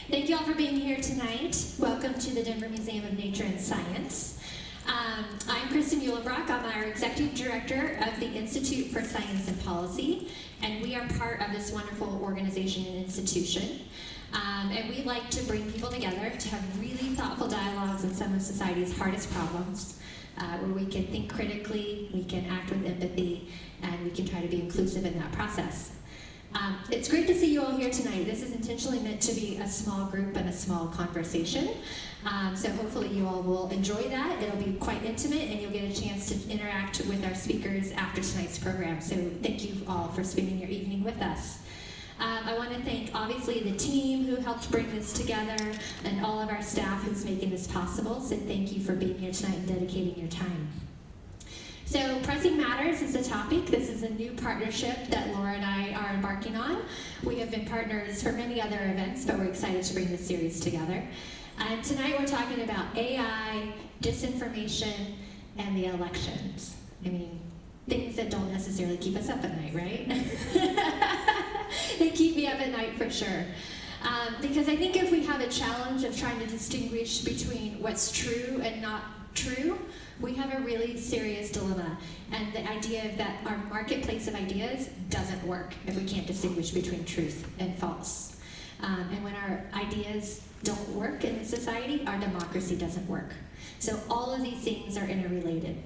Thank you all for being here tonight. Welcome to the Denver Museum of Nature and Science. I'm Kristen Muhlenbrock. I'm our Executive Director of the Institute for Science and Policy, and we are part of this wonderful organization and institution. And we like to bring people together to have really thoughtful dialogues on some of society's hardest problems, where we can think critically, we can act with empathy, and we can try to be inclusive in that process. It's great to see you all here tonight. This is intentionally meant to be a small group and a small conversation. So hopefully you all will enjoy that. It'll be quite intimate and you'll get a chance to interact with our speakers after tonight's program. So thank you all for spending your evening with us. I want to thank obviously the team who helped bring this together and all of our staff who's making this possible. So thank you for being here tonight and dedicating your time. So Pressing Matters is the topic. This is a new partnership that Laura and I are embarking on. We have been partners for many other events, but we're excited to bring this series together. And tonight we're talking about AI, disinformation, and the elections. I mean, things that don't necessarily keep us up at night, right? They keep me up at night for sure. Because I think if we have a challenge of trying to distinguish between what's true and not true, we have a really serious dilemma. And the idea of that our marketplace of ideas doesn't work if we can't distinguish between truth and false. And when our ideas don't work in society, our democracy doesn't work. So all of these things are interrelated.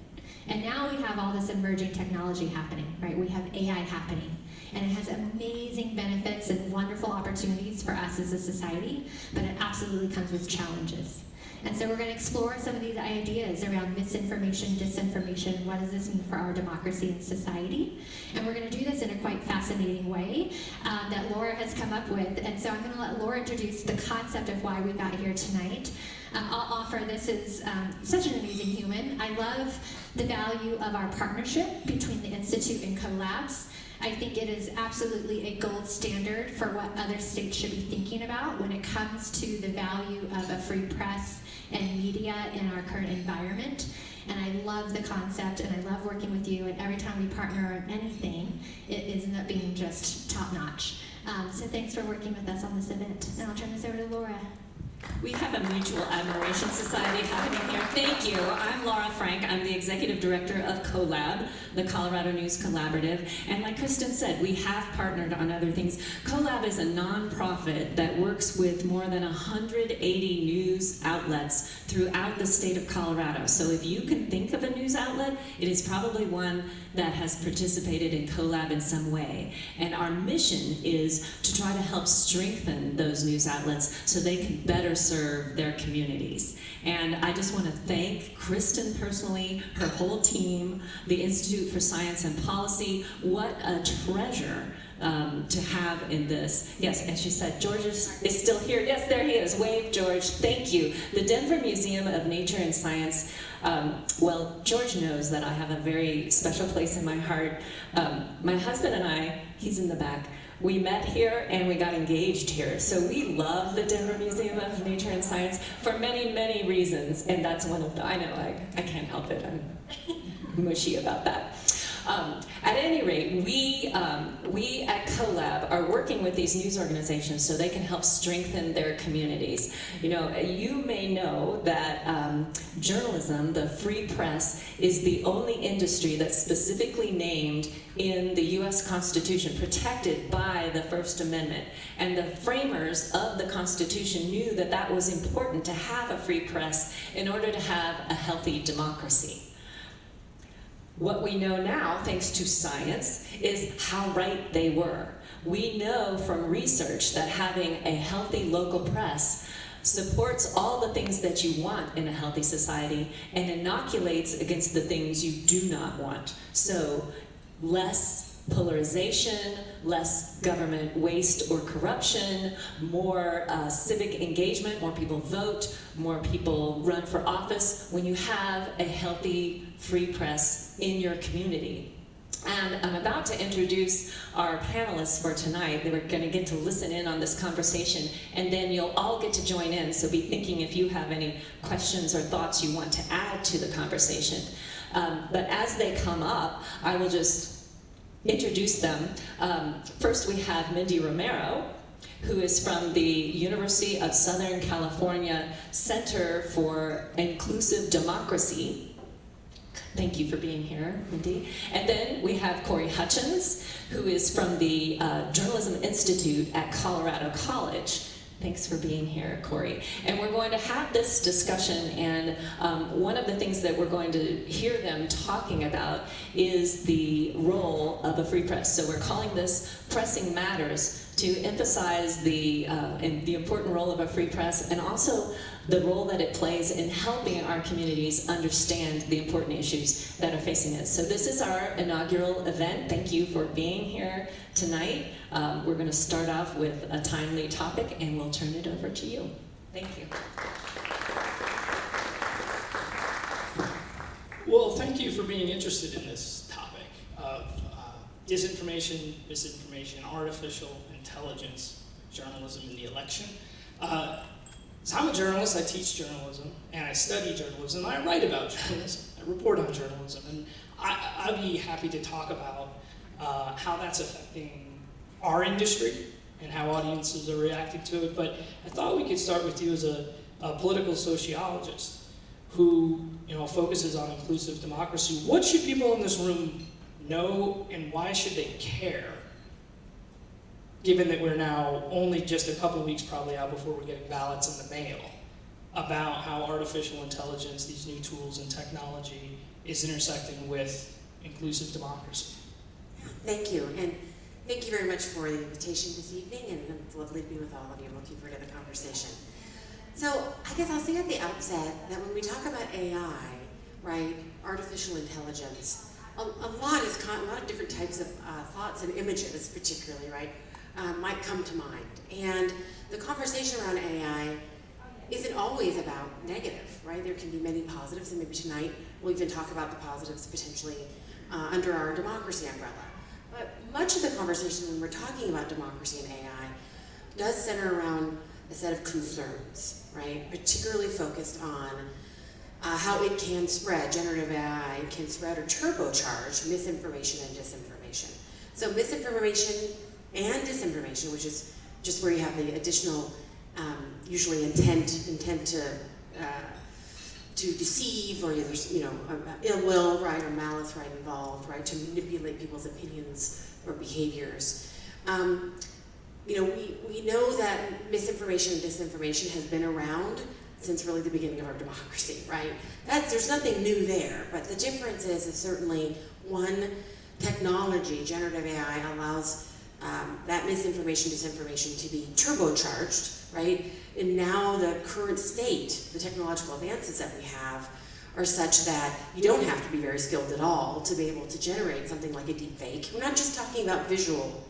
And now we have all this emerging technology happening, right? We have AI happening. And it has amazing benefits and wonderful opportunities for us as a society, but it absolutely comes with challenges. And so we're going to explore some of these ideas around misinformation, disinformation, what does this mean for our democracy and society? And we're going to do this in a quite fascinating way that Laura has come up with. And so I'm going to let Laura introduce the concept of why we got here tonight. I'll offer, this is such an amazing human. I love the value of our partnership between the Institute and CoLabs. I think it is absolutely a gold standard for what other states should be thinking about when it comes to the value of a free press and media in our current environment. And I love the concept and I love working with you, and every time we partner on anything, it ends up being just top-notch. So thanks for working with us on this event. And I'll turn this over to Laura. We have a mutual admiration society happening here. Thank you. I'm Laura Frank. I'm the executive director of CoLab, the Colorado News Collaborative. And like Kristen said, we have partnered on other things. CoLab is a nonprofit that works with more than 180 news outlets throughout the state of Colorado. So if you can think of a news outlet, it is probably one that has participated in CoLab in some way. And our mission is to try to help strengthen those news outlets so they can better serve their communities. And I just want to thank Kristen personally, her whole team, the Institute for Science and Policy. What a treasure to have in this. Yes, and she said, George is still here. Yes, there he is. Wave, George. Thank you. The Denver Museum of Nature and Science. Well, George knows that I have a very special place in my heart. My husband and I, he's in the back, we met here and we got engaged here. So we love the Denver Museum of Nature and Science for many, many reasons. And that's one of them. I know, I can't help it. I'm mushy about that. At any rate, we at CoLab are working with these news organizations so they can help strengthen their communities. You know, you may know that journalism, the free press, is the only industry that's specifically named in the U.S. Constitution, protected by the First Amendment. And the framers of the Constitution knew that that was important to have a free press in order to have a healthy democracy. What we know now, thanks to science, is how right they were. We know from research that having a healthy local press supports all the things that you want in a healthy society and inoculates against the things you do not want. So less polarization, less government waste or corruption, more civic engagement, more people vote, more people run for office when you have a healthy free press in your community. And I'm about to introduce our panelists for tonight. They were going to get to listen in on this conversation, and then you'll all get to join in, so be thinking if you have any questions or thoughts you want to add to the conversation. But as they come up, I will just introduce them. First we have Mindy Romero, who is from the University of Southern California Center for Inclusive Democracy. Thank you for being here, Mindy. And then we have Corey Hutchins, who is from the Journalism Institute at Colorado College. Thanks for being here, Corey. And we're going to have this discussion, and one of the things that we're going to hear them talking about is the role of a free press. So we're calling this Pressing Matters, to emphasize the important role of a free press, and also the role that it plays in helping our communities understand the important issues that are facing us. So this is our inaugural event. Thank you for being here tonight. We're going to start off with a timely topic, and we'll turn it over to you. Thank you. Well, thank you for being interested in this topic of disinformation, misinformation, artificial intelligence, journalism in the election. So I'm a journalist, I teach journalism, and I study journalism, and I write about journalism, I report on journalism, and I'd be happy to talk about how that's affecting our industry and how audiences are reacting to it, but I thought we could start with you as a political sociologist who focuses on inclusive democracy. What should people in this room know, and why should they care, given that we're now only just a couple weeks probably out before we're getting ballots in the mail, about how artificial intelligence, these new tools and technology, is intersecting with inclusive democracy? Thank you, and thank you very much for the invitation this evening, and it's lovely to be with all of you. I'm looking forward to the conversation. So I guess I'll say at the outset that when we talk about AI, right, artificial intelligence, a lot of different types of thoughts and images, particularly, right, might come to mind. And the conversation around AI isn't always about negative, right? There can be many positives, and maybe tonight we'll even talk about the positives potentially under our democracy umbrella. But much of the conversation when we're talking about democracy and AI does center around a set of concerns, right? Particularly focused on how it can spread, generative AI can spread or turbocharge misinformation and disinformation. So misinformation and disinformation, which is just where you have the additional, usually intent to deceive, or there's ill will, right, or malice, right, involved, right, to manipulate people's opinions or behaviors. We know that misinformation and disinformation has been around since really the beginning of our democracy, right? There's nothing new there, but the difference is certainly one, technology, generative AI, allows that misinformation, disinformation to be turbocharged, right? And now the current state, the technological advances that we have, are such that you don't have to be very skilled at all to be able to generate something like a deep fake. We're not just talking about visual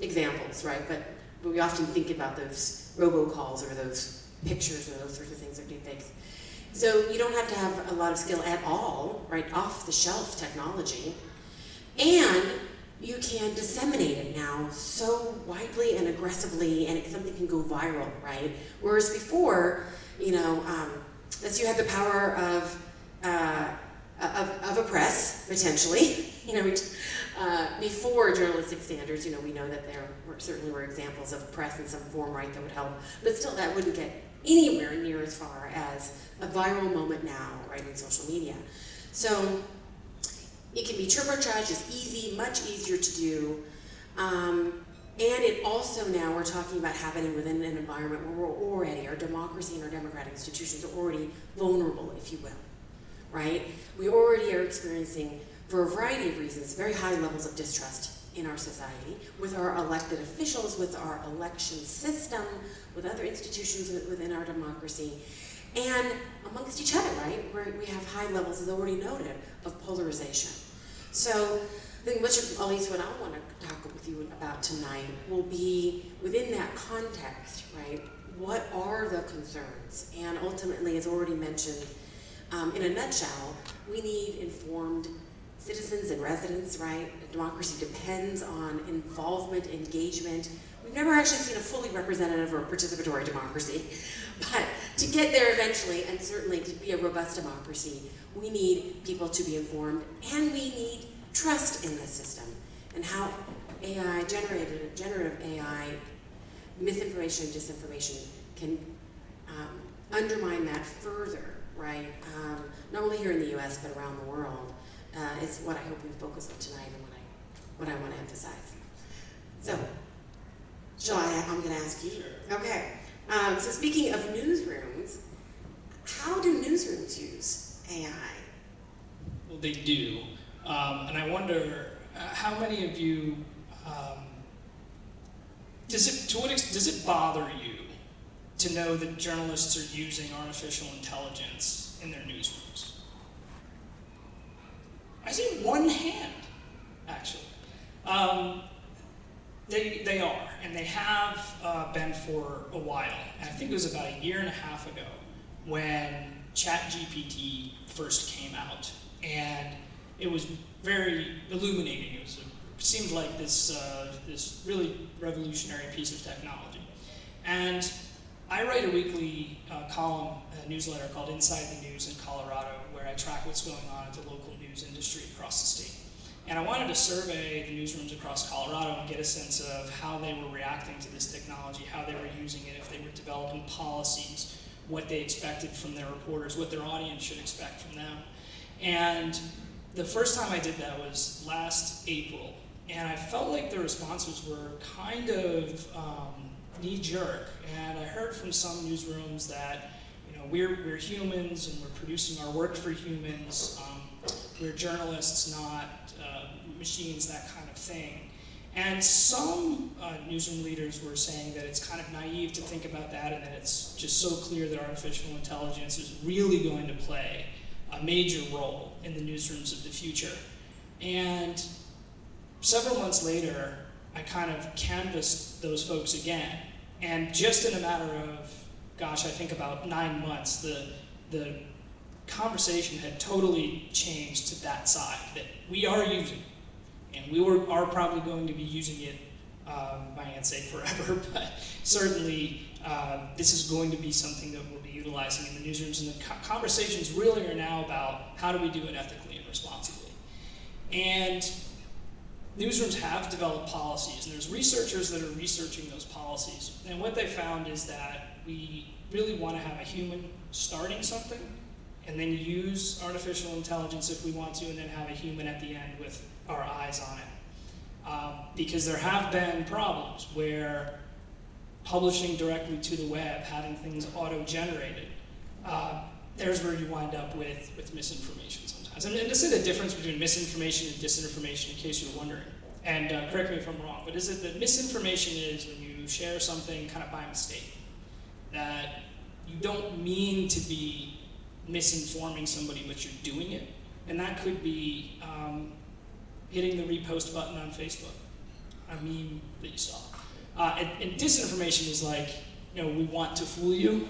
examples, right? But we often think about those robocalls or those pictures or those sorts of things are deep fakes. So you don't have to have a lot of skill at all, right? Off-the-shelf technology. And you can disseminate it now so widely and aggressively, and something can go viral, right? Whereas before, you had the power of a press, potentially, before journalistic standards, we know that there certainly were examples of press in some form, right, that would help, but still that wouldn't get anywhere near as far as a viral moment now, right, in social media. So it can be turbocharged, it's easy, much easier to do, and it also now we're talking about happening within an environment where our democracy and our democratic institutions are already vulnerable, if you will, right? We already are experiencing, for a variety of reasons, very high levels of distrust in our society, with our elected officials, with our election system, with other institutions within our democracy, and amongst each other, right? We have high levels, as already noted, of polarization. So I think much of, at least what I want to talk with you about tonight, will be within that context, right? What are the concerns? And ultimately, as already mentioned, in a nutshell, we need informed citizens and residents, right? Democracy depends on involvement, engagement. We've never actually seen a fully representative or participatory democracy, but to get there eventually, and certainly to be a robust democracy, we need people to be informed, and we need trust in the system, and how generative AI misinformation and disinformation can undermine that further, right? Not only here in the U.S. but around the world, is what I hope we focus on tonight and what I want to emphasize. So, I'm going to ask you. Sure. Okay. So speaking of newsrooms, how do newsrooms use AI? Well, they do. And I wonder how many of you, does it bother you to know that journalists are using artificial intelligence in their newsrooms? I see one hand, actually. They are, and they have been for a while. And I think it was about a year and a half ago when ChatGPT first came out, and it was very illuminating. It seemed like this really revolutionary piece of technology. And I write a weekly column, a newsletter called Inside the News in Colorado, where I track what's going on in the local news industry across the state. And I wanted to survey the newsrooms across Colorado and get a sense of how they were reacting to this technology, how they were using it, if they were developing policies, what they expected from their reporters, what their audience should expect from them. And the first time I did that was last April, and I felt like the responses were kind of knee-jerk. And I heard from some newsrooms that, we're humans and we're producing our work for humans. We're journalists, not machines, that kind of thing. And some newsroom leaders were saying that it's kind of naive to think about that, and that it's just so clear that artificial intelligence is really going to play a major role in the newsrooms of the future. And several months later, I kind of canvassed those folks again. And just in a matter of, I think about 9 months, the conversation had totally changed to that side, that we are using it. And we are probably going to be using it, I can't say forever, but certainly this is going to be something that we'll be utilizing in the newsrooms. And the conversations really are now about how do we do it ethically and responsibly. And newsrooms have developed policies, and there's researchers that are researching those policies. And what they found is that we really want to have a human starting something, and then use artificial intelligence if we want to, and then have a human at the end with our eyes on it. Because there have been problems where publishing directly to the web, having things auto-generated, there's where you wind up with misinformation sometimes. And to say the difference between misinformation and disinformation, in case you're wondering, and correct me if I'm wrong, but is it that misinformation is when you share something kind of by mistake, that you don't mean to be misinforming somebody, but you're doing it? And that could be hitting the repost button on Facebook, a meme that you saw. And disinformation is like, we want to fool you,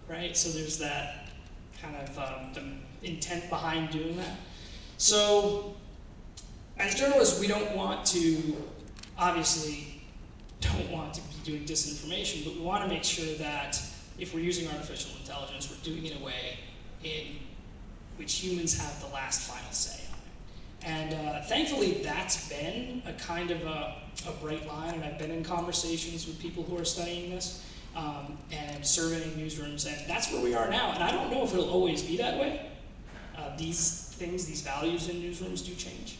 right? So there's that kind of the intent behind doing that. So as journalists, we obviously don't want to be doing disinformation, but we want to make sure that if we're using artificial intelligence, we're doing it in a way in which humans have the last final say on it. And thankfully, that's been a kind of a bright line, and I've been in conversations with people who are studying this and surveying newsrooms, and that's where we are now. And I don't know if it'll always be that way. These values in newsrooms do change.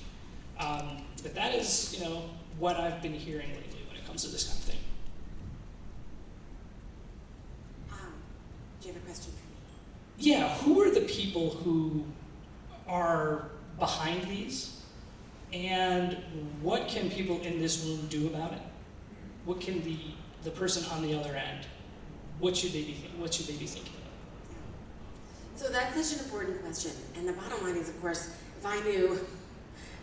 But that is, what I've been hearing lately when it comes to this kind of thing. Do you have a question for me? Yeah, who are the people who are behind these, and what can people in this room do about it? What can the person on the other end, what should they be thinking about? So that's such an important question, and the bottom line is, of course, if I knew,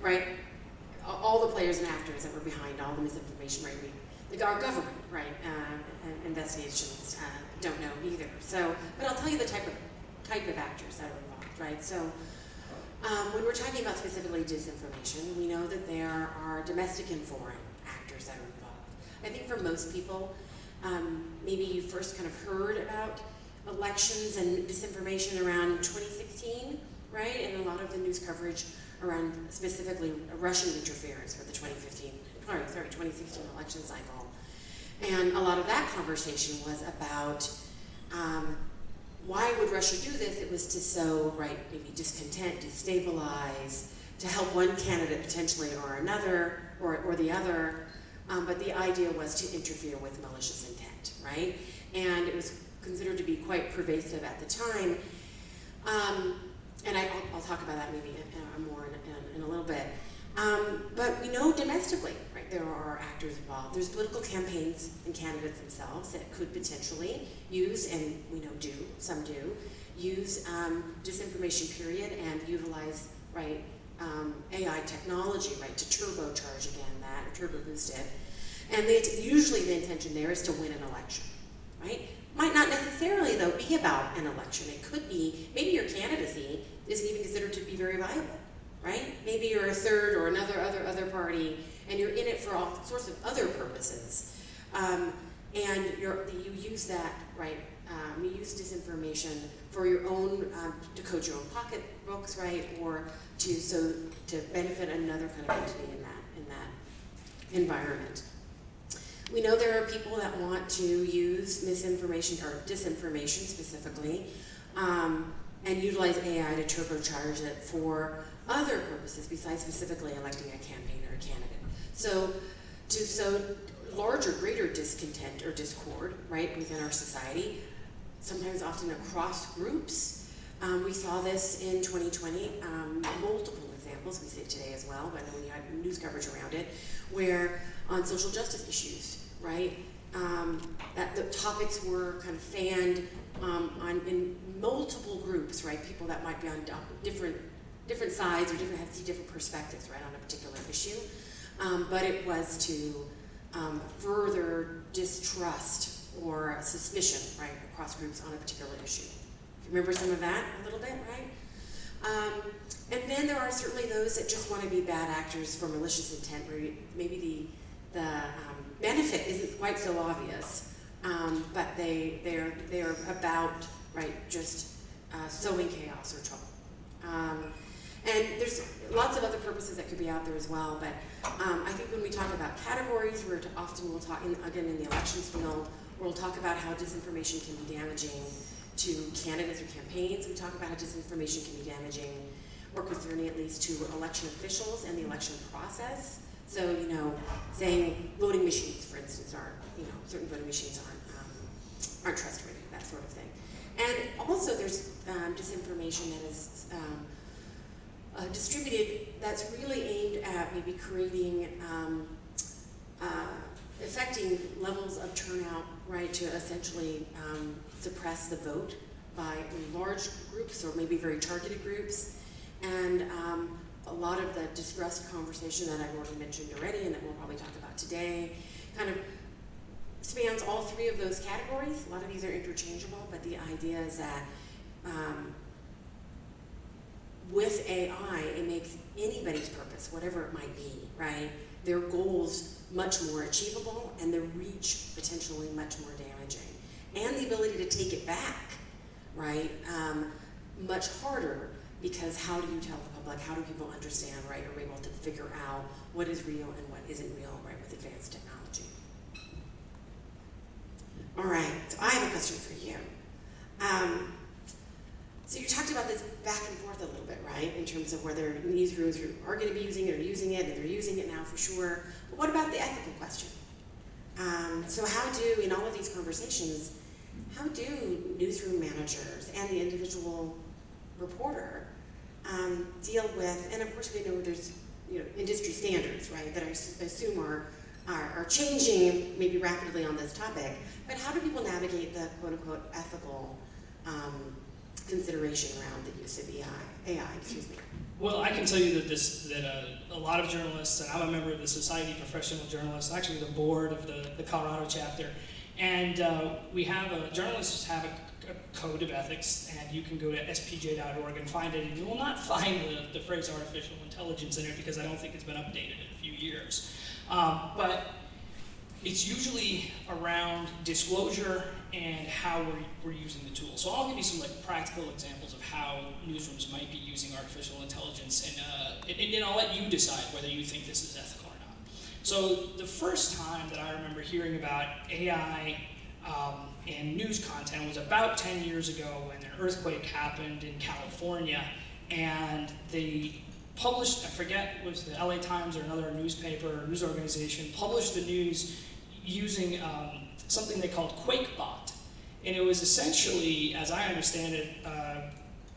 right, all the players and actors that were behind all the misinformation, right, our government, right, investigations don't know either. So, but I'll tell you the type of actors that are involved, right? So, when we're talking about specifically disinformation, we know that there are domestic and foreign actors that are involved. I think for most people, maybe you first kind of heard about elections and disinformation around 2016, right? And a lot of the news coverage around specifically Russian interference with the 2016 election cycle. And a lot of that conversation was about why would Russia do this? It was to sow, right, maybe discontent, destabilize, to help one candidate potentially or another, or the other, but the idea was to interfere with malicious intent, right? And it was considered to be quite pervasive at the time. And I'll talk about that maybe more in a little bit. But we know domestically, right, there are actors involved. There's political campaigns and candidates themselves that could potentially use, and we know do, some do, use disinformation period and utilize, right, AI technology, right, to turbocharge again that, or turbo boost it. And usually the intention there is to win an election, right? Might not necessarily, though, be about an election. It could be, maybe your candidacy isn't even considered to be very viable, right? Maybe you're a third or another other party, and you're in it for all sorts of other purposes. And you use that, right? You use disinformation for your own, to code your own pocketbooks, right? Or to benefit another kind of entity in that environment. We know there are people that want to use misinformation or disinformation specifically, and utilize AI to turbocharge it for other purposes besides specifically electing a campaign or a candidate. So to sow larger, greater discontent or discord, right, within our society, sometimes often across groups. We saw this in 2020, multiple examples, we see it today as well, but when you had news coverage around it, where on social justice issues, right, that the topics were kind of fanned in multiple groups, right, people that might be on different sides or see different perspectives, right, on a particular issue, but it was to further distrust or suspicion, right, across groups on a particular issue. Remember some of that a little bit, right? And then there are certainly those that just want to be bad actors for malicious intent, where maybe the benefit isn't quite so obvious, but they're about, right, just sowing chaos or trouble. And there's lots of other purposes that could be out there as well, but I think when we talk about categories, we'll talk, again, in the elections field, we'll talk about how disinformation can be damaging to candidates or campaigns. We talk about how disinformation can be damaging, or concerning at least, to election officials and the election process. So, saying voting machines, for instance, certain voting machines aren't trustworthy, that sort of thing. And also there's disinformation that is distributed that's really aimed at maybe creating, affecting levels of turnout, right, to essentially suppress the vote by large groups or maybe very targeted groups. And a lot of the distrust conversation that I've already mentioned already and that we'll probably talk about today kind of spans all three of those categories. A lot of these are interchangeable, but the idea is that with AI, it makes anybody's purpose, whatever it might be, right, their goals much more achievable and their reach potentially much more damaging. And the ability to take it back, right, much harder, because how do you tell the public, how do people understand, right, or able to figure out what is real and what isn't real, right, with advanced technology. All right, so I have a question for you. So you talked about this back and forth a little bit, right, in terms of whether newsrooms are going to be using it or using it, and they're using it now for sure. But what about the ethical question? So how do, in all of these conversations, how do newsroom managers and the individual reporter deal with, and of course we know there's industry standards, right, that I assume are changing maybe rapidly on this topic, but how do people navigate the quote-unquote ethical consideration around the use of AI? Well, I can tell you that a lot of journalists, and I'm a member of the Society of Professional Journalists, actually the board of the Colorado chapter, and journalists have a code of ethics, and you can go to spj.org and find it, and you will not find the phrase artificial intelligence in it because I don't think it's been updated in a few years. But it's usually around disclosure and how we're using the tool. So I'll give you some practical examples of how newsrooms might be using artificial intelligence, and I'll let you decide whether you think this is ethical or not. So the first time that I remember hearing about AI and news content was about 10 years ago when an earthquake happened in California, and they published, I forget, it was the LA Times or another newspaper or news organization, published the news using something they called QuakeBot. And it was essentially, as I understand it,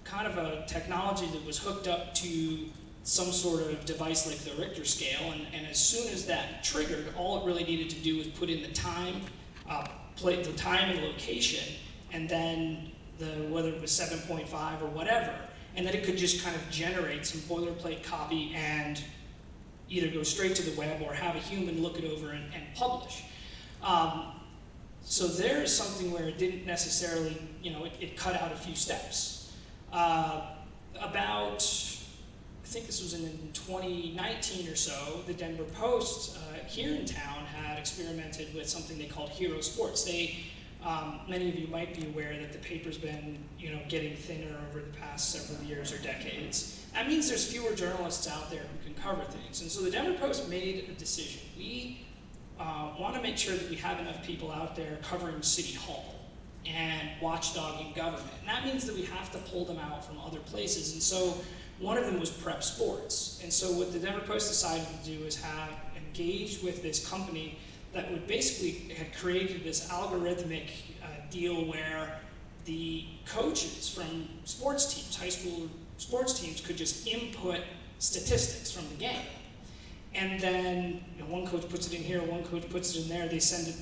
kind of a technology that was hooked up to some sort of device like the Richter scale, and as soon as that triggered, all it really needed to do was put in the time, the time and location, and then whether it was 7.5 or whatever, and then it could just kind of generate some boilerplate copy and either go straight to the web or have a human look it over and publish. So there is something where it didn't necessarily, it cut out a few steps. About, I think this was in 2019 or so, the Denver Post here in town had experimented with something they called Hero Sports. Many of you might be aware that the paper's been, getting thinner over the past several years or decades. That means there's fewer journalists out there who can cover things. And so the Denver Post made a decision. We want to make sure that we have enough people out there covering City Hall and watchdogging government. And that means that we have to pull them out from other places. And so one of them was Prep Sports. And so what the Denver Post decided to do is engage with this company that would basically had created this algorithmic deal where the coaches from sports teams, high school sports teams, could just input statistics from the game. And then one coach puts it in here, one coach puts it in there, they send it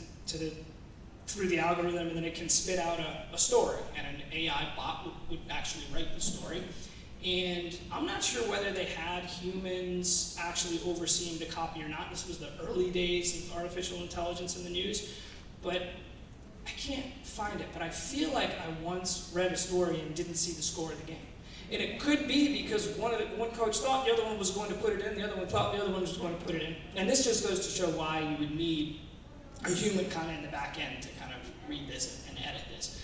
through the algorithm, and then it can spit out a story. And an AI bot would actually write the story. And I'm not sure whether they had humans actually overseeing the copy or not. This was the early days of artificial intelligence in the news, but I can't find it. But I feel like I once read a story and didn't see the score of the game. And it could be because one coach thought the other one was going to put it in, the other one thought the other one was going to put it in. And this just goes to show why you would need a human kind of in the back end to kind of revisit and edit this.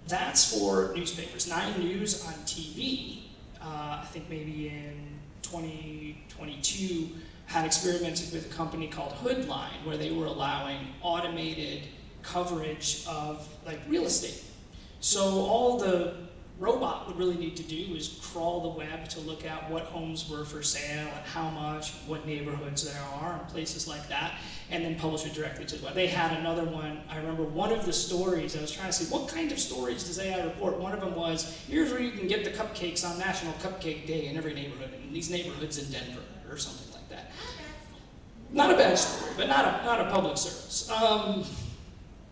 That's for newspapers. 9 News on TV, I think maybe in 2022, had experimented with a company called Hoodline, where they were allowing automated coverage of like real estate. So all the robot would really need to do is crawl the web to look at what homes were for sale and how much, what neighborhoods there are, and places like that, and then publish it directly to the web. They had another one. I remember one of the stories, I was trying to see, what kind of stories does AI report? One of them was, here's where you can get the cupcakes on National Cupcake Day in every neighborhood, in these neighborhoods in Denver, or something like that. Not a bad story, but not a public service.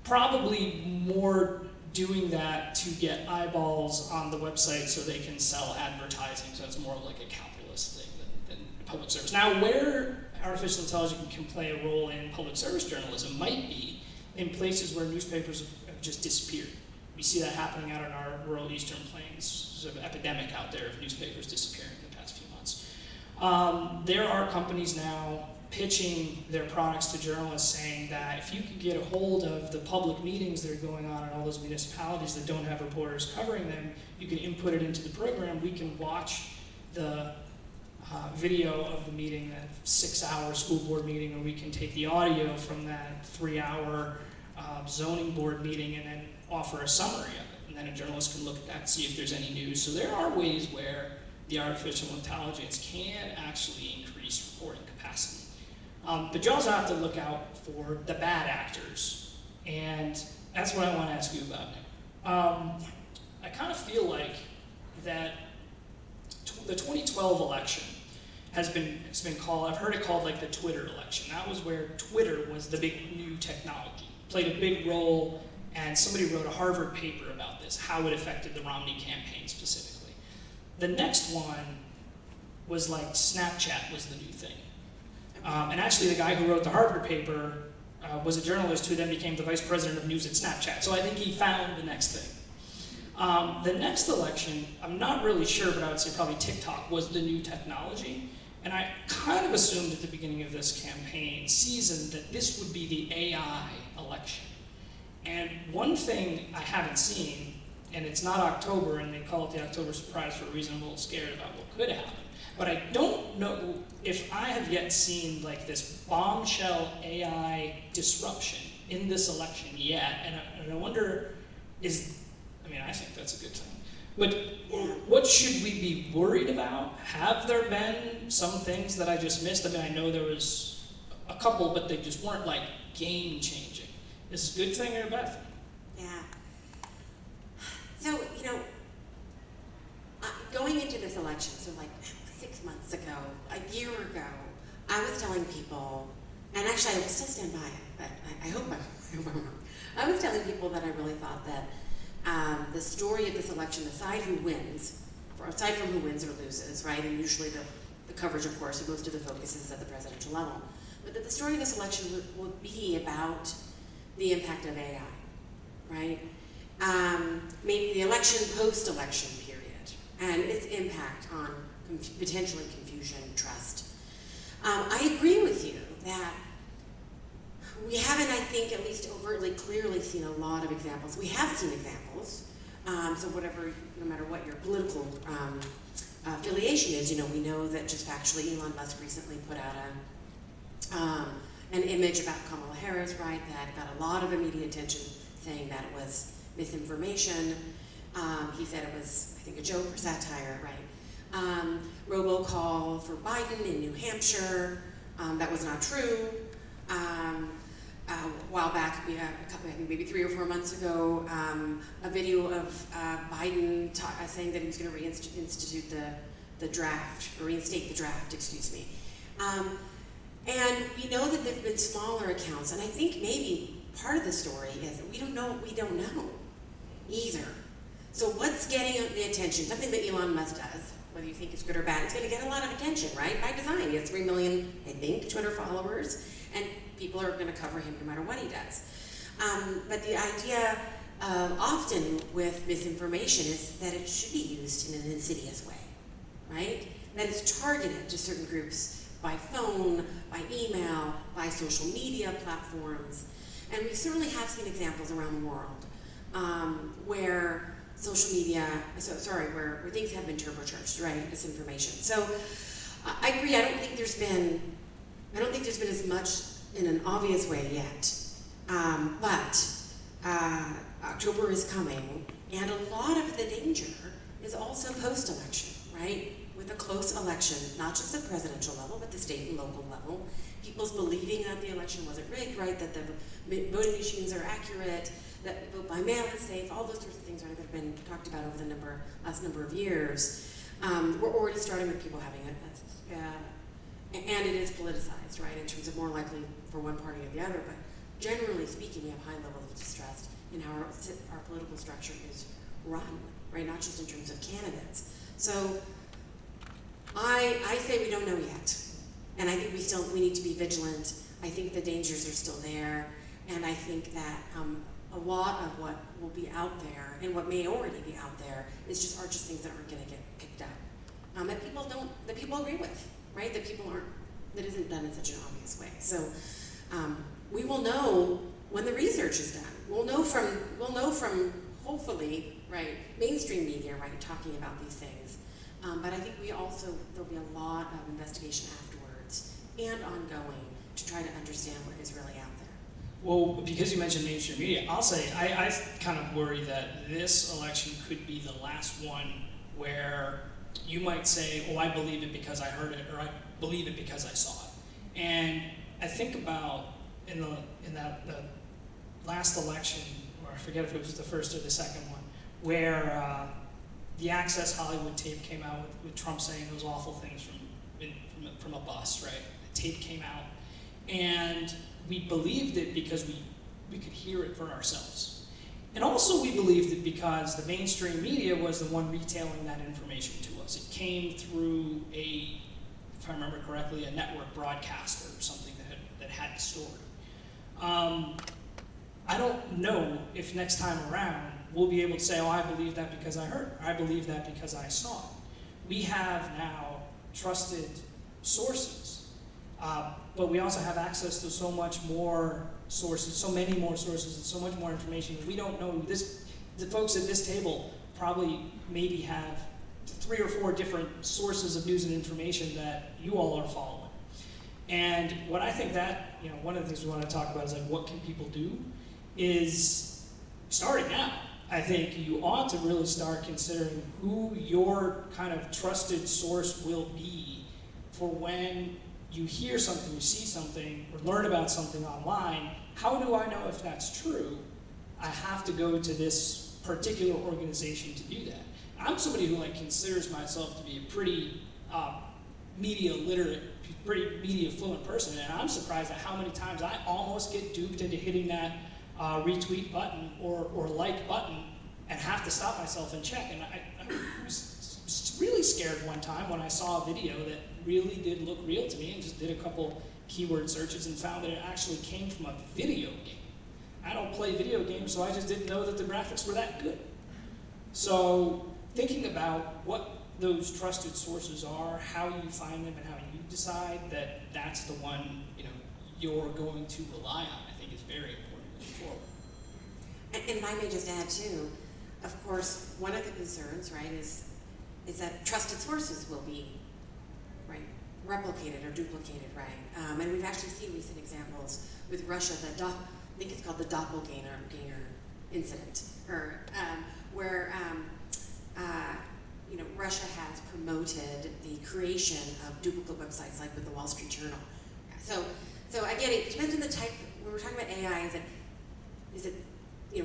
Probably more doing that to get eyeballs on the website so they can sell advertising, so it's more like a capitalist thing than public service. Now, where artificial intelligence can play a role in public service journalism might be in places where newspapers have just disappeared. We see that happening out in our rural eastern plains. There's an epidemic out there of newspapers disappearing in the past few months. There are companies now pitching their products to journalists saying that if you could get a hold of the public meetings that are going on in all those municipalities that don't have reporters covering them, you can input it into the program. We can watch the video of the meeting, that 6-hour school board meeting, or we can take the audio from that 3-hour zoning board meeting and then offer a summary of it. And then a journalist can look at that and see if there's any news. So there are ways where the artificial intelligence can actually increase reporting capacity. But you also have to look out for the bad actors, and that's what I want to ask you about now. I kind of feel like that the 2012 election it's been called, I've heard it called like the Twitter election. That was where Twitter was the big new technology, played a big role, and somebody wrote a Harvard paper about this, how it affected the Romney campaign specifically. The next one was like Snapchat was the new thing. And actually the guy who wrote the Harvard paper was a journalist who then became the vice president of news at Snapchat. So I think he found the next thing. The next election, I'm not really sure, but I would say probably TikTok was the new technology. And I kind of assumed at the beginning of this campaign season that this would be the AI election. And one thing I haven't seen, and it's not October, and they call it the October surprise for a reason, I'm a little scared about what could happen, But I don't know if I have yet seen like this bombshell AI disruption in this election yet, and I wonder, I think that's a good thing. But what should we be worried about? Have there been some things that I just missed? I know there was a couple, but they just weren't like game changing. Is this a good thing or a bad thing? Yeah. So, going into this election, so like 6 months ago, a year ago, I was telling people, and actually I will still stand by it, but I hope I'm wrong. I was telling people that I really thought that the story of this election, aside from who wins or loses, right, and usually the coverage, of course, of most of the focus is at the presidential level, but that the story of this election will be about the impact of AI, right? Maybe the election, post-election period, and its impact on potentially confusion, trust. I agree with you that we haven't, I think, at least overtly, clearly seen a lot of examples. We have seen examples, so no matter what your political affiliation is, we know that just factually Elon Musk recently put out an image about Kamala Harris, right, that got a lot of immediate attention, saying that it was misinformation. He said it was, I think, a joke or satire, right? Robocall for Biden in New Hampshire, that was not true. A while back, I think maybe 3 or 4 months ago, a video of Biden saying that he was going to reinstate the draft, excuse me. And we know that there have been smaller accounts, and I think maybe part of the story is that we don't know what we don't know either. So what's getting the attention? Something that Elon Musk does, whether you think it's good or bad, it's going to get a lot of attention, right? By design. He has 3 million, I think, Twitter followers, and people are going to cover him no matter what he does. But the idea often with misinformation is that it should be used in an insidious way, right? That it's targeted to certain groups by phone, by email, by social media platforms. And we certainly have seen examples around the world where where things have been turbocharged, right? Disinformation. So I agree. I don't think there's been as much in an obvious way yet. But October is coming, and a lot of the danger is also post-election, right? With a close election, not just the presidential level, but the state and local level. People's believing that the election wasn't rigged, right? That the voting machines are accurate, that vote by mail is safe, all those sorts of things that have been talked about over the last number of years. We're already starting with people having and it is politicized, right, in terms of more likely for one party or the other, but generally speaking, we have high levels of distrust in how our political structure is run, right, not just in terms of candidates. So I say we don't know yet, and I think we need to be vigilant. I think the dangers are still there, and I think that a lot of what will be out there and what may already be out there are just things that aren't going to get picked up, that people agree with, right? That isn't done in such an obvious way. So we will know when the research is done. We'll know from hopefully, right, mainstream media, right, talking about these things. But I think there'll be a lot of investigation afterwards and ongoing to try to understand what is really out there. Well, because you mentioned mainstream media, I'll say I kind of worry that this election could be the last one where you might say, oh, I believe it because I heard it, or I believe it because I saw it. And I think about in the last election, or I forget if it was the first or the second one, where the Access Hollywood tape came out with Trump saying those awful things from a bus, right? The tape came out, and we believed it because we could hear it for ourselves. And also we believed it because the mainstream media was the one retailing that information to us. It came through if I remember correctly, a network broadcaster or something that had the story. I don't know if next time around we'll be able to say, oh, I believe that because I heard it, or I believe that because I saw it. We have now trusted sources, but we also have access to so much more sources, so many more sources, and so much more information. We don't know. The folks at this table probably maybe have 3 or 4 different sources of news and information that you all are following. And what I think that, one of the things we want to talk about is like, what can people do? Is starting now. I think you ought to really start considering who your kind of trusted source will be for when you hear something, you see something, or learn about something online. How do I know if that's true? I have to go to this particular organization to do that. I'm somebody who considers myself to be a pretty media literate, pretty media fluent person, and I'm surprised at how many times I almost get duped into hitting that retweet button or like button and have to stop myself and check. And I was really scared one time when I saw a video that really did look real to me, and just did a couple keyword searches and found that it actually came from a video game. I don't play video games, so I just didn't know that the graphics were that good. So thinking about what those trusted sources are, how you find them, and how you decide that that's the one you're going to rely on, I think is very important moving forward. And if I may just add too, of course, one of the concerns, right, is that trusted sources will be, right, replicated or duplicated, right? And we've actually seen recent examples with Russia, I think it's called the doppelganger incident, or where Russia has promoted the creation of duplicate websites, like with the Wall Street Journal. So again, it depends on the type. When we're talking about AI, is it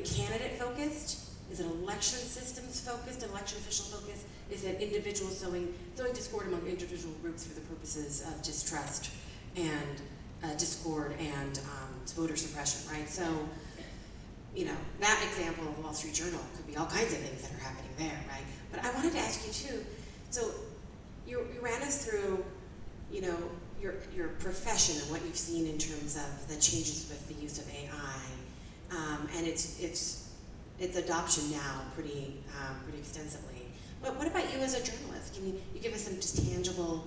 candidate focused? Is it election systems focused, election official focused? Is it individuals sowing discord among individual groups for the purposes of distrust and discord and voter suppression, right? So, that example of the Wall Street Journal could be all kinds of things that are happening there, right? But I wanted to ask you too, so you ran us through, your profession and what you've seen in terms of the changes with the use of AI, and its adoption now pretty extensively. But what about you as a journalist? Can you give us some just tangible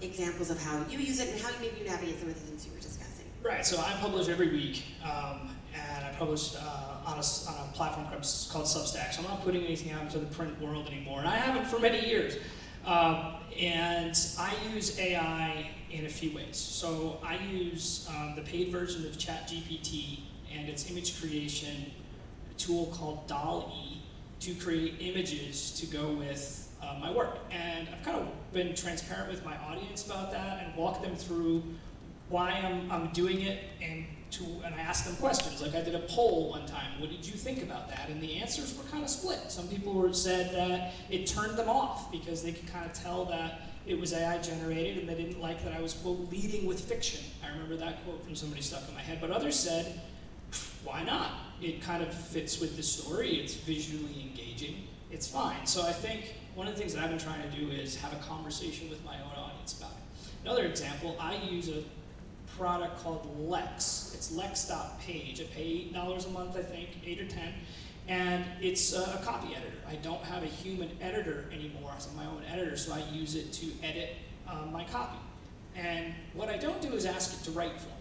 examples of how you use it and how maybe you navigate some of the things you were discussing? Right, so I publish every week, and I publish on a platform called Substack, so I'm not putting anything out into the print world anymore, and I haven't for many years. And I use AI in a few ways. So I use the paid version of ChatGPT and its image creation tool called DALL-E to create images to go with my work. And I've kind of been transparent with my audience about that and walked them through why I'm doing it, and I asked them questions. Like I did a poll one time, what did you think about that? And the answers were kind of split. Some people said that it turned them off because they could kind of tell that it was AI generated, and they didn't like that I was, quote, leading with fiction. I remember that quote from somebody stuck in my head. But others said, why not? It kind of fits with the story, it's visually engaging, it's fine. So I think one of the things that I've been trying to do is have a conversation with my own audience about it. Another example, I use a product called Lex. It's lex.page. I pay $8 a month, I think, 8 or 10, and it's a copy editor. I don't have a human editor anymore, so I'm my own editor, so I use it to edit my copy. And what I don't do is ask it to write for me.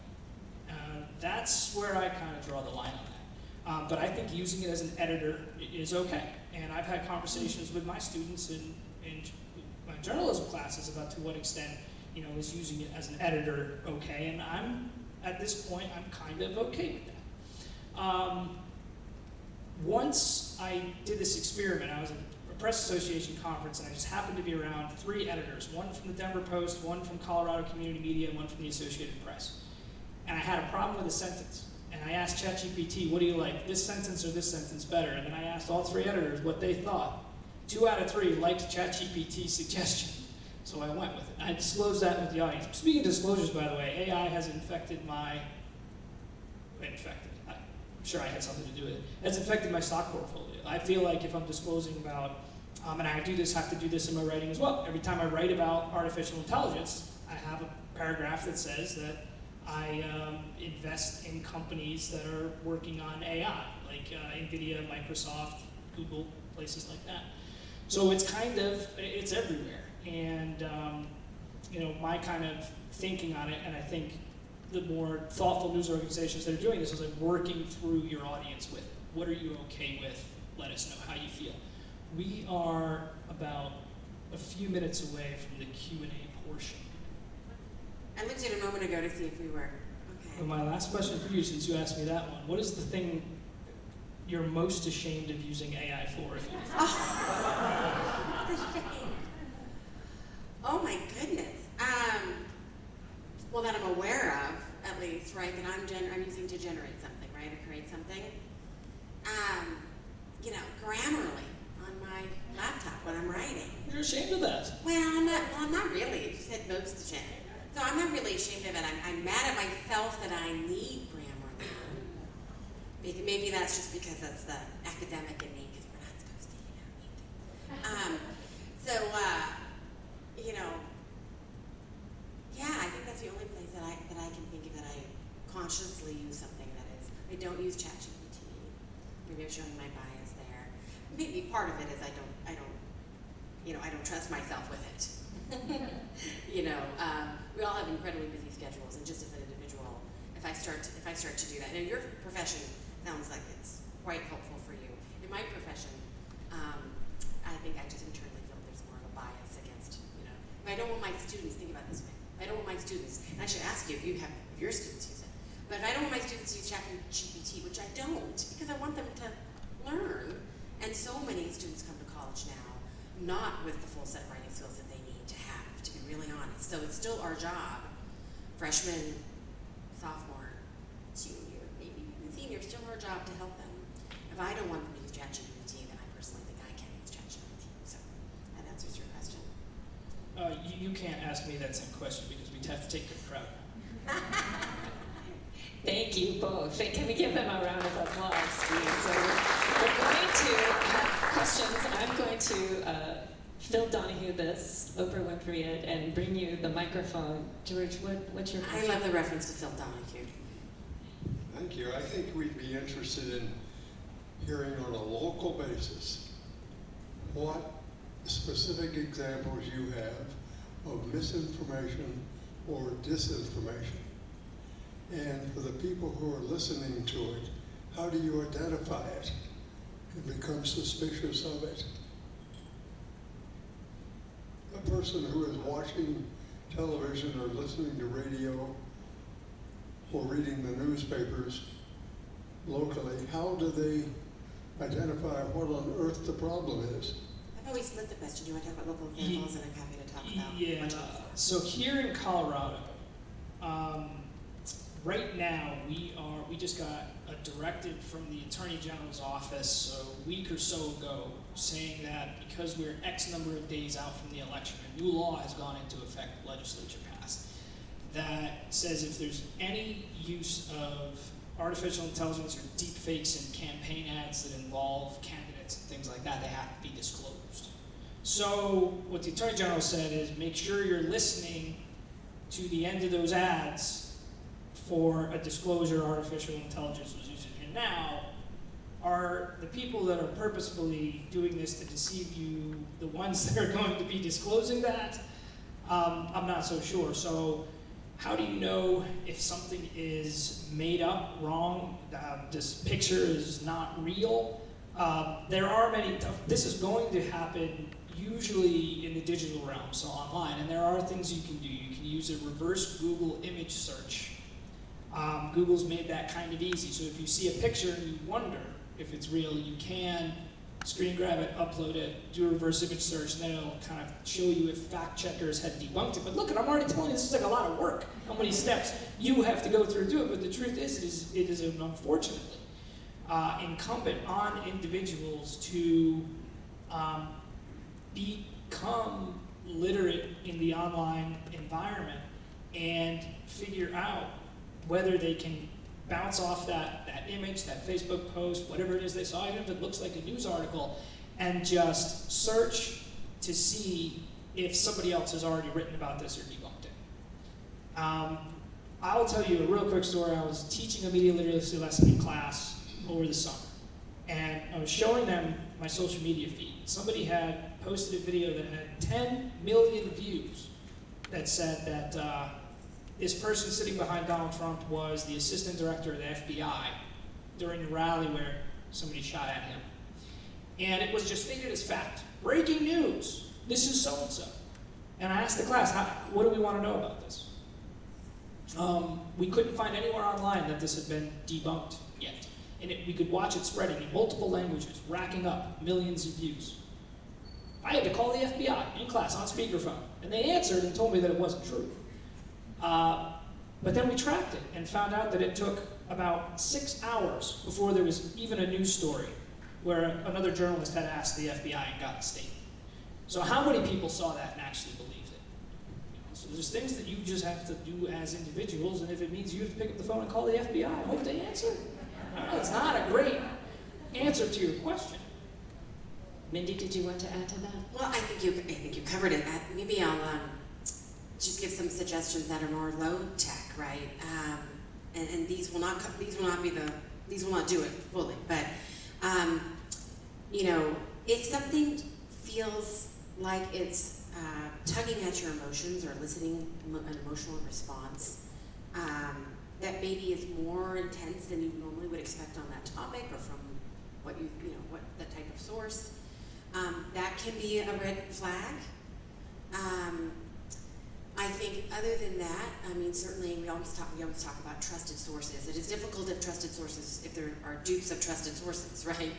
That's where I kind of draw the line on that. But I think using it as an editor is okay. And I've had conversations with my students in my journalism classes about to what extent is using it as an editor okay, and at this point, I'm kind of okay with that. Once I did this experiment, I was at a press association conference, and I just happened to be around 3 editors, one from the Denver Post, one from Colorado Community Media, and one from the Associated Press. And I had a problem with a sentence. And I asked ChatGPT, what do you like, this sentence or this sentence better? And then I asked all 3 editors what they thought. 2 out of 3 liked ChatGPT's suggestion. So I went with it. I disclosed that with the audience. Speaking of disclosures, by the way, AI has infected I'm sure I had something to do with it. It's infected my stock portfolio. I feel like if I'm disclosing about, and I have to do this in my writing as well. Every time I write about artificial intelligence, I have a paragraph that says that I invest in companies that are working on AI, like NVIDIA, Microsoft, Google, places like that. So it's everywhere. And my kind of thinking on it, and I think the more thoughtful news organizations that are doing this is like working through your audience with it. What are you okay with? Let us know how you feel. We are about a few minutes away from the Q&A portion. I looked at it a moment ago to see if we were, okay. But my last question for you, since you asked me that one, what is the thing you're most ashamed of using AI for? If you Oh my goodness. Well, that I'm aware of, at least, right? That I'm using to generate something, right? To create something. Grammarly on my laptop when I'm writing. You're ashamed of that. Well, I'm not really. You said most ashamed. So I'm not really ashamed of it. I'm mad at myself that I need Grammarly. Maybe that's just because that's the academic in me, because we're not supposed to, need them. I think that's the only place that I can think of that I consciously use something that is. I don't use ChatGPT. Maybe I'm showing my bias there. Maybe part of it is I don't trust myself with it. We all have incredibly busy schedules, and just as an individual, if I start to do that, now your profession sounds like it's quite helpful for you. In my profession, I think I just internally feel there's more of a bias against, if I don't want my students, think about it this way, if I don't want my students, and I should ask you if your students use it, but if I don't want my students to use ChatGPT, which I don't, because I want them to learn, and so many students come to college now not with the full set of writing skills that they need to have, to be really honest. So it's still our job, freshman, sophomore, junior, maybe even senior, still our job to help them. If I don't want them to use ChatGPT, then I personally think I can't use ChatGPT. So that answers your question. You can't ask me that same question because we'd have to take the crowd. Thank you both. Can we give them a round of applause, please? So we're going to have questions. I'm going to Phil Donahue this, Oprah Winfrey it, and bring you the microphone. George, what's your question? I love the reference to Phil Donahue. Thank you. I think we'd be interested in hearing on a local basis what specific examples you have of misinformation or disinformation. And for the people who are listening to it, how do you identify it and become suspicious of it? A person who is watching television or listening to radio or reading the newspapers locally, how do they identify what on earth the problem is? I've always split the question. Do you want to talk about local examples, and I'm happy to talk about Yeah. much of it. So here in Colorado, right now we just got a directive from the Attorney General's office a week or so ago saying that because we're X number of days out from the election, a new law has gone into effect, the legislature passed, that says if there's any use of artificial intelligence or deep fakes in campaign ads that involve candidates and things like that, they have to be disclosed. So what the Attorney General said is make sure you're listening to the end of those ads for a disclosure artificial intelligence was using. And now, are the people that are purposefully doing this to deceive you the ones that are going to be disclosing that? I'm not so sure. So how do you know if something is made up, wrong, this picture is not real? There are many, this is going to happen usually in the digital realm, so online, and there are things you can do. You can use a reverse Google image search. Google's made that kind of easy, so if you see a picture and you wonder if it's real, you can screen grab it, upload it, do a reverse image search, and then it'll kind of show you if fact checkers had debunked it. But look, I'm already telling you, this is like a lot of work, how many steps you have to go through to do it, but the truth is, it is unfortunately incumbent on individuals to become literate in the online environment and figure out whether they can bounce off that image, that Facebook post, whatever it is they saw, even if it looks like a news article, and just search to see if somebody else has already written about this or debunked it. I'll tell you a real quick story. I was teaching a media literacy lesson in class over the summer, and I was showing them my social media feed. Somebody had posted a video that had 10 million views that said that this person sitting behind Donald Trump was the assistant director of the FBI during a rally where somebody shot at him. And it was just stated as fact. Breaking news. This is so-and-so. And I asked the class, what do we want to know about this? We couldn't find anywhere online that this had been debunked yet. And we could watch it spreading in multiple languages, racking up millions of views. I had to call the FBI in class on speakerphone, and they answered and told me that it wasn't true. But then we tracked it and found out that it took about 6 hours before there was even a news story where another journalist had asked the FBI and got a statement. So how many people saw that and actually believed it? So there's things that you just have to do as individuals, and if it means you have to pick up the phone and call the FBI, I hope they answer. It's not a great answer to your question. Mindy, did you want to add to that? Well, I think you covered it. Maybe I'll just give some suggestions that are more low tech, right? And these will not do it fully. But if something feels like it's tugging at your emotions or eliciting an emotional response that maybe is more intense than you normally would expect on that topic or from what the type of source. That can be a red flag. I think other than that, certainly we always talk about trusted sources. It is difficult if there are dupes of trusted sources, right?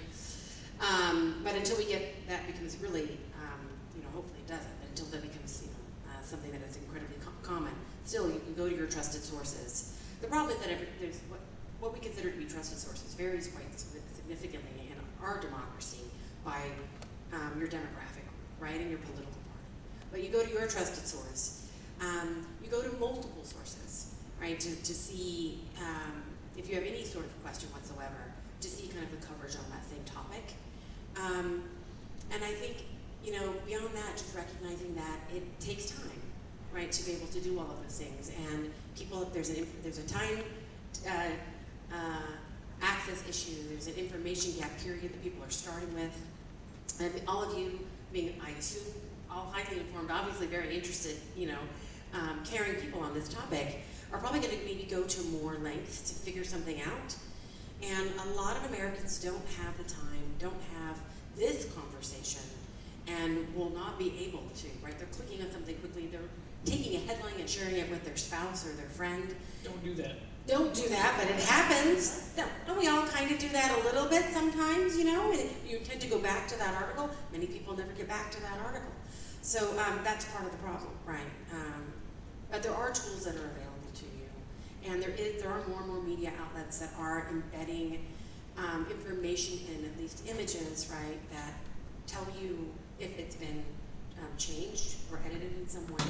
But until that becomes really, hopefully it doesn't, but until that becomes, something that is incredibly common. Still, you can go to your trusted sources. The problem is that there's what we consider to be trusted sources varies quite significantly in our democracy by your demographic, right, and your political party. But you go to your trusted source. You go to multiple sources, right, to see if you have any sort of question whatsoever, to see kind of the coverage on that same topic. And I think, beyond that, just recognizing that it takes time, right, to be able to do all of those things. And people, there's a time access issue, there's an information gap period that people are starting with. And all of you, being, I assume, all highly informed, obviously very interested, caring people on this topic, are probably going to maybe go to more lengths to figure something out. And a lot of Americans don't have the time, don't have this conversation, and will not be able to, right? They're clicking on something quickly, they're taking a headline and sharing it with their spouse or their friend. Don't do that. Don't do that, but it happens. Don't we all kind of do that a little bit sometimes, And you tend to go back to that article. Many people never get back to that article. So that's part of the problem, right? But there are tools that are available to you. And there are more and more media outlets that are embedding information in at least images, right, that tell you if it's been changed or edited in some way.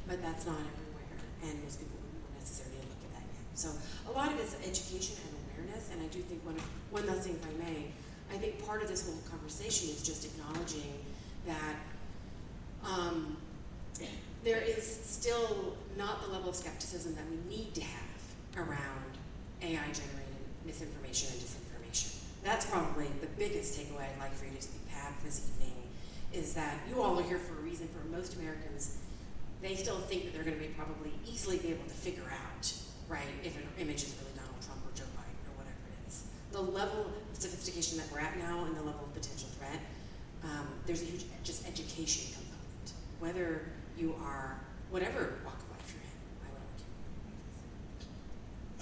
But that's not everywhere, and most people wouldn't necessarily look at that yet. So a lot of it is education and awareness, and I do think one last thing, if I may, I think part of this whole conversation is just acknowledging that there is still not the level of skepticism that we need to have around AI-generated misinformation and disinformation. That's probably the biggest takeaway I'd like for you to have this evening, is that you all are here for a reason. For most Americans, they still think that they're going to probably easily be able to figure out, right, if an image is really Donald Trump or Joe Biden or whatever it is. The level of sophistication that we're at now and the level of potential threat, there's a huge just education component. Whether you are, whatever walk of life you're in, I would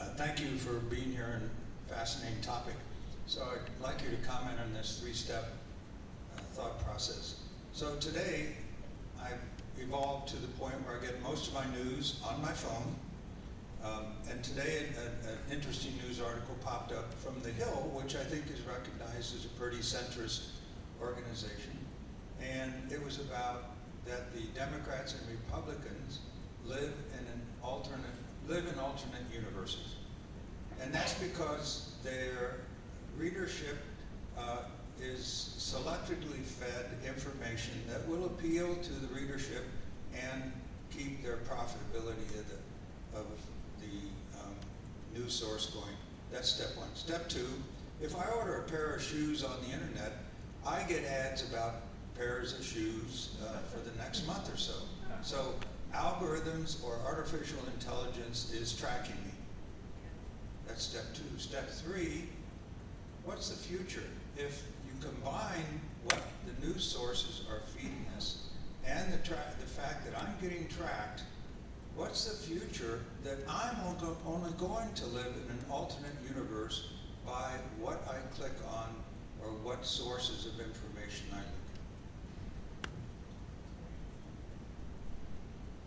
argue. Thank you for being here and fascinating topic. So I'd like you to comment on this three-step thought process. So today, I've evolved to the point where I get most of my news on my phone. And today, an interesting news article popped up from The Hill, which I think is recognized as a pretty centrist organization. And it was about that the Democrats and Republicans live in alternate universes. And that's because their readership is selectively fed information that will appeal to the readership and keep their profitability of the news source going. That's step one. Step two, if I order a pair of shoes on the internet, I get ads about pairs of shoes for the next month or so. So algorithms or artificial intelligence is tracking me. That's step two. Step three, what's the future? If you combine news sources are feeding us, and the fact that I'm getting tracked, what's the future that I'm only going to live in an alternate universe by what I click on or what sources of information I look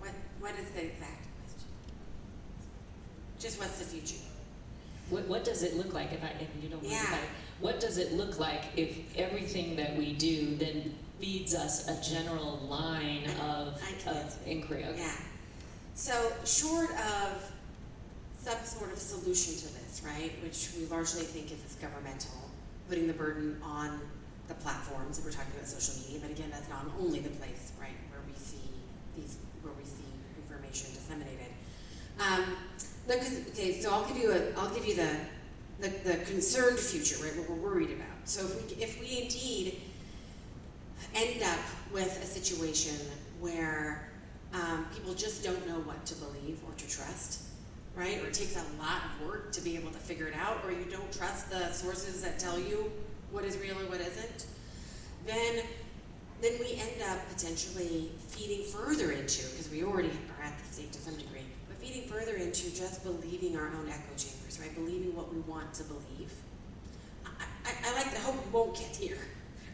at? What is the exact question? Just what's the future? What does it look like if you don't mind if Yeah. what does it look like if everything that we do then feeds us a general line of inquiry? Okay. Yeah. So short of some sort of solution to this, right, which we largely think is governmental, putting the burden on the platforms, and we're talking about social media, but again, that's not only the place, right, where we see information disseminated. Okay, so I'll give you the concerned future, right, what we're worried about. So if we indeed end up with a situation where people just don't know what to believe or to trust, right? Or it takes a lot of work to be able to figure it out, or you don't trust the sources that tell you what is real and what isn't, then we end up potentially feeding further into, because we already are at the state to some degree, but feeding further into just believing our own echo chambers, right? Believing what we want to believe. I like to hope we won't get here,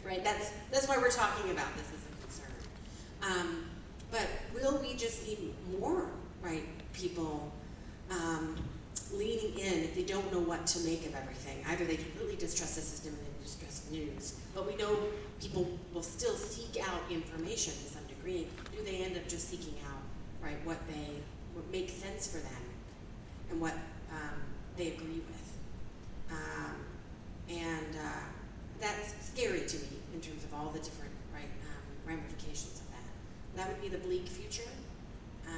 right? That's why we're talking about this as a concern. But will we just see more, right, people leaning in if they don't know what to make of everything? Either they completely distrust the system and they distrust news, but we know people will still seek out information to some degree. Do they end up just seeking out, right, what makes sense for them and what they agree with? That's scary to me in terms of all the different, right, ramifications of that. That would be the bleak future. I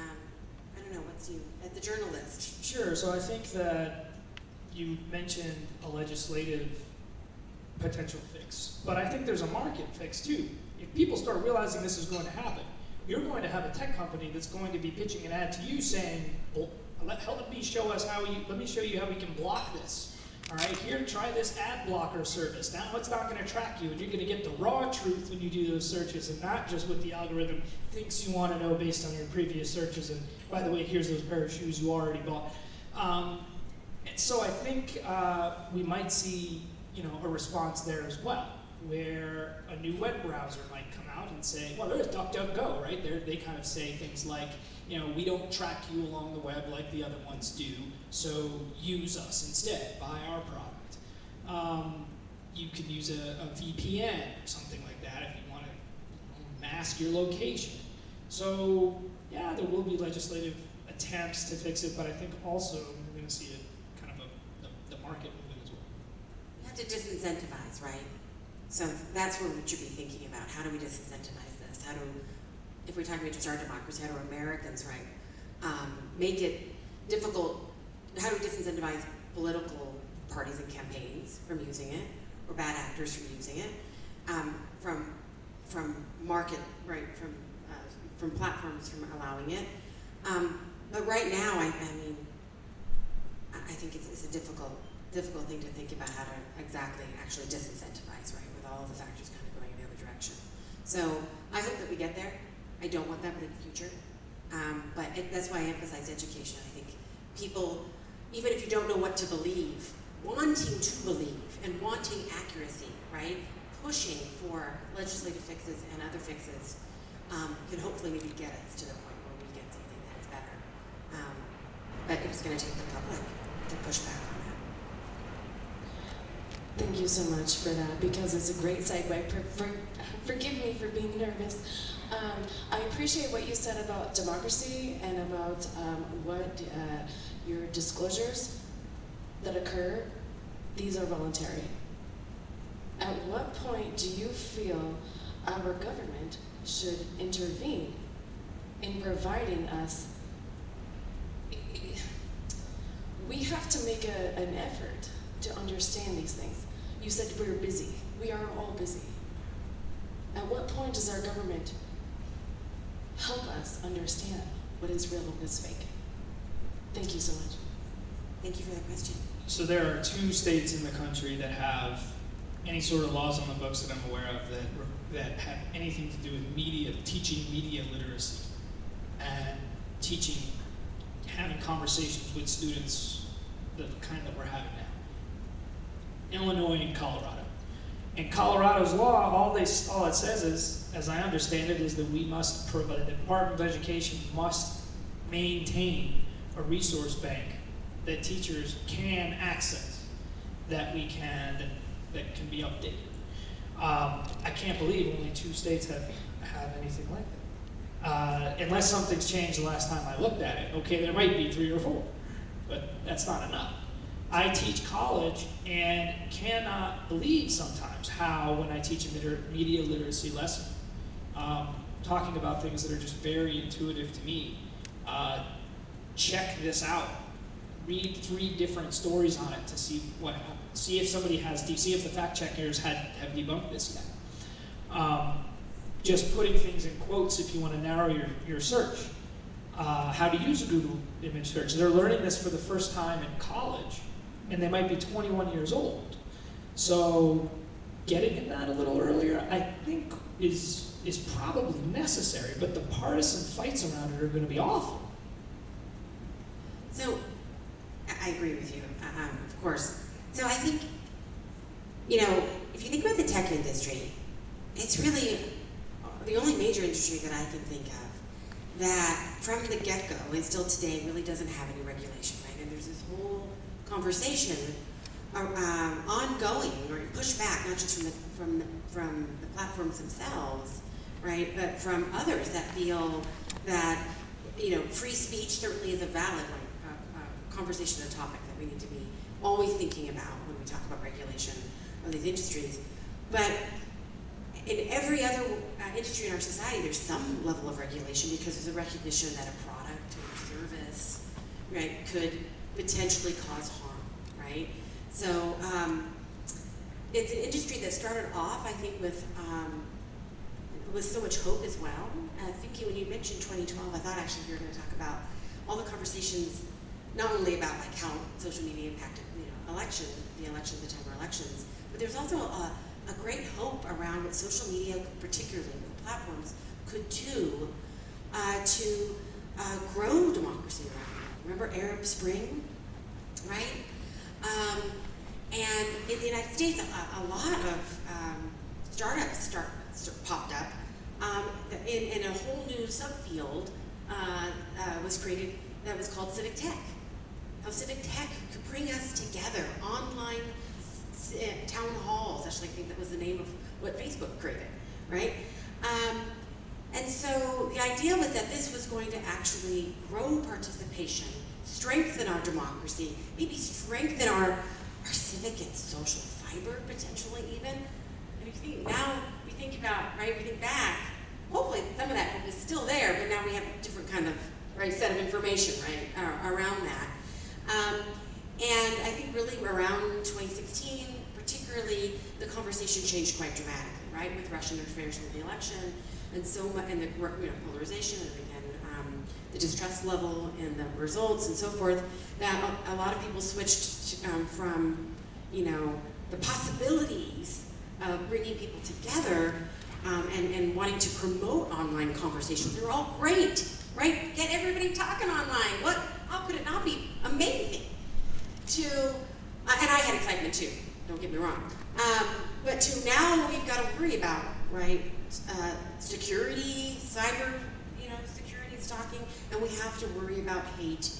don't know, what's you, as the journalist? Sure, so I think that you mentioned a legislative potential fix, but I think there's a market fix too. If people start realizing this is going to happen, you're going to have a tech company that's going to be pitching an ad to you saying, well, let me show you how we can block this. All right, here, try this ad blocker service. Now it's not going to track you, and you're going to get the raw truth when you do those searches, and not just what the algorithm thinks you want to know based on your previous searches. And by the way, here's those pair of shoes you already bought. And so I think we might see, a response there as well, where a new web browser might come out and say, well, there's DuckDuckGo, right? They kind of say things like, we don't track you along the web like the other ones do, so use us instead, buy our product. You could use a VPN or something like that if you want to mask your location. So yeah, there will be legislative attempts to fix it, but I think also we're going to see a kind of the market moving as well. You have to disincentivize, right? So that's what we should be thinking about. How do we disincentivize this? If we're talking about just our democracy, how do Americans, right, make it difficult? How do we disincentivize political parties and campaigns from using it, or bad actors from using it, from market, right, from platforms from allowing it? But right now, I think it's a difficult thing to think about how to exactly actually disincentivize, right, with all of the factors kind of going in the other direction. So I hope that we get there. I don't want that in the future, but that's why I emphasize education. I think people, even if you don't know what to believe, wanting to believe and wanting accuracy, right, pushing for legislative fixes and other fixes can hopefully maybe get us to the point where we get something that is better. But it's going to take the public to push back on that. Thank you so much for that, because it's a great segue. Forgive me for being nervous. I appreciate what you said about democracy and about what your disclosures that occur, these are voluntary. At what point do you feel our government should intervene in providing us? We have to make an effort to understand these things. You said we're busy. We are all busy. At what point does our government help us understand what is real and what is fake? Thank you so much. Thank you for that question. So there are 2 states in the country that have any sort of laws on the books that I'm aware of that have anything to do with media, teaching media literacy, and teaching, having conversations with students, the kind that we're having now. Illinois and Colorado. And Colorado's law, all it says is, as I understand it, is that we must provide, the Department of Education must maintain a resource bank that teachers can access, that can be updated. I can't believe only 2 states have anything like that. Unless something's changed the last time I looked at it. Okay, there might be 3 or 4, but that's not enough. I teach college and cannot believe sometimes how, when I teach a media literacy lesson, talking about things that are just very intuitive to me, check this out, read 3 different stories on it to see what happens. See if see if the fact checkers have debunked this yet. Just putting things in quotes if you want to narrow your search. How to use a Google image search. They're learning this for the first time in college, and they might be 21 years old. So getting at that a little earlier, I think, is probably necessary, but the partisan fights around it are going to be awful. So, I agree with you, of course. So I think, if you think about the tech industry, it's really the only major industry that I can think of that from the get-go and still today really doesn't have any regulation, right? And there's this whole conversation ongoing or pushback, not just from the platforms themselves, right, but from others that feel that free speech certainly is a valid conversation and topic that we need to be always thinking about when we talk about regulation of these industries. But in every other industry in our society, there's some level of regulation because there's a recognition that a product or service, right, could potentially cause harm, right? So it's an industry that started off, I think, with so much hope as well. I think when you mentioned 2012, I thought actually you were going to talk about all the conversations, not only about like how social media impacted the time of elections, but there's also a great hope around what social media, particularly with platforms, could do to grow democracy around the world. Remember Arab Spring, right? And in the United States, a lot of startups popped up, in a whole new subfield was created that was called civic tech. How civic tech could bring us together, online town halls. Actually, I think that was the name of what Facebook created, right? And so the idea was that this was going to actually grow participation, strengthen our democracy, maybe strengthen our civic and social fiber, potentially even. And if you think now, we think about, right, we think back, hopefully some of that hope is still there, but now we have a different kind of set of information, right, around that. And I think really around 2016, particularly, the conversation changed quite dramatically, right, with Russian interference in the election, and and the polarization, and the distrust level and the results and so forth, that a lot of people switched from, the possibilities of bringing people together and wanting to promote online conversations. They're all great, right? Get everybody talking online. How could it not be amazing? And I had excitement too, don't get me wrong. But to now we've got to worry about, right, security, cyber, security and stalking, and we have to worry about hate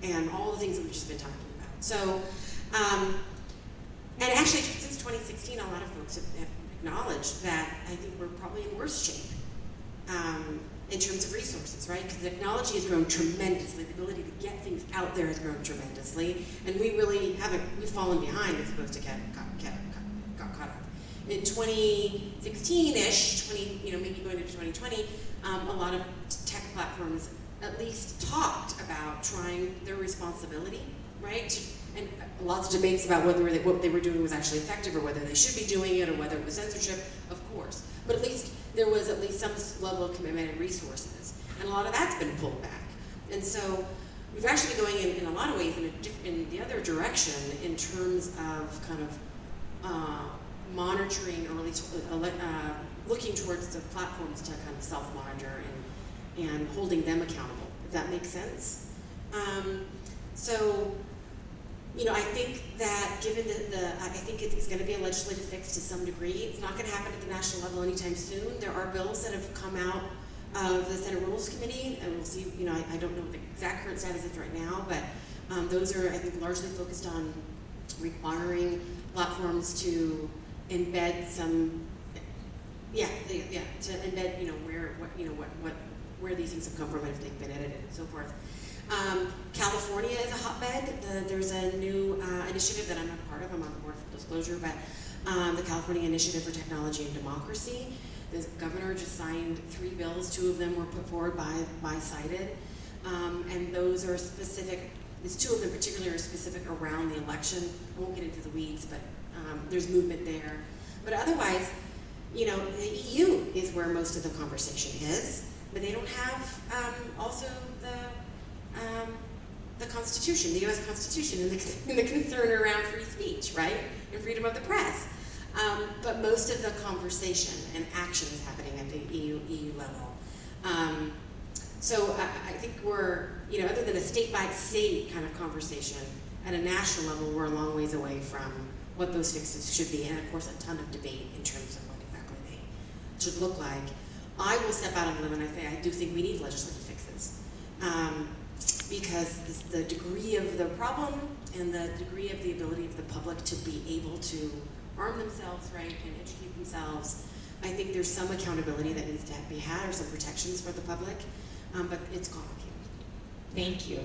and all the things that we've just been talking about. So, and actually since 2016, a lot of folks have acknowledged that I think we're probably in worse shape in terms of resources, right? Because technology has grown tremendously. The ability to get things out there has grown tremendously, and we really we've fallen behind as opposed to got caught up. In 2016-ish, maybe going into 2020, a lot of tech platforms at least talked about trying their responsibility, right? And lots of debates about whether what they were doing was actually effective or whether they should be doing it or whether it was censorship, of course. But at least there was at least some level of commitment and resources. And a lot of that's been pulled back. And so we've actually been going in a lot of ways in the other direction in terms of kind of monitoring or at least looking towards the platforms to kind of self-monitor and holding them accountable, if that makes sense. So, you know, I think that given I think it's going to be a legislative fix to some degree. It's not going to happen at the national level anytime soon. There are bills that have come out of the Senate Rules Committee, and we'll see, you know, I don't know what the exact current status is right now, but those are, I think, largely focused on requiring platforms to embed some, to embed, you know, where these things have come from and if they've been edited and so forth. California is a hotbed. There's a new initiative that I'm not part of. I'm on the board for disclosure, but the California Initiative for Technology and Democracy. The governor just signed 3 bills. 2 of them were put forward by Cited, and those are specific. There's 2 of them particularly are specific around the election. I won't get into the weeds, but there's movement there. But otherwise, you know, the EU is where most of the conversation is, but they don't have also the Constitution, the U.S. Constitution, and the concern around free speech, right, and freedom of the press. But most of the conversation and action is happening at the EU level. So I think we're, you know, other than a state-by-state kind of conversation, at a national level, we're a long ways away from what those fixes should be, and of course a ton of debate in terms of what exactly they should look like. I will step out on a limb and I say I do think we need legislative fixes. Because the degree of the problem and the degree of the ability of the public to be able to arm themselves, right, and educate themselves, I think there's some accountability that needs to be had or some protections for the public, but it's complicated. Thank you.